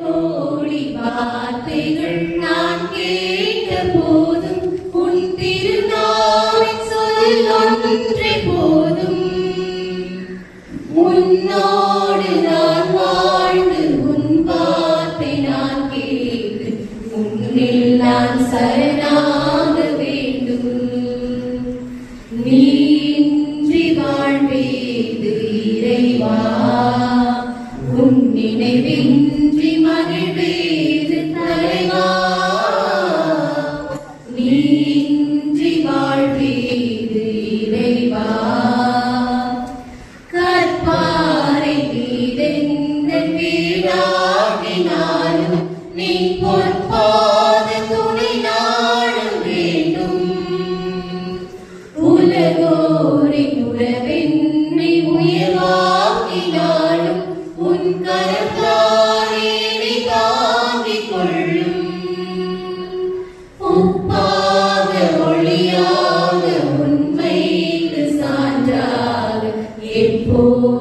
கோடி வார்த்தைகள் நான் கேட்ட போதும் உன் திருநாவின் சொல் ஒன்றே போதும். உன்னோடு நான் வாழ்ந்து உன் வார்த்தை நான் கேட்டு உன்னில் நான் சரணாக வேண்டும். நீன்றி வாழ்வேது இறைவா, உன் நினைவின்றி மகிழ்வேது தலைவா. நீன்றி வாழ்வேது இறைவா, கற்பாறை மீதெந்தன் வீடாகினாலும் நீ பொற்பாத துணை நாட வேண்டும். உலகோரின் உறவென்னை உயர்வாக்கினாலும் உன் கரத்தாலே என்னை தாங்கிக் கொள்ளும். உப்பாக ஒளியாக உண்மைக்கு சான்றாக எப்போதும்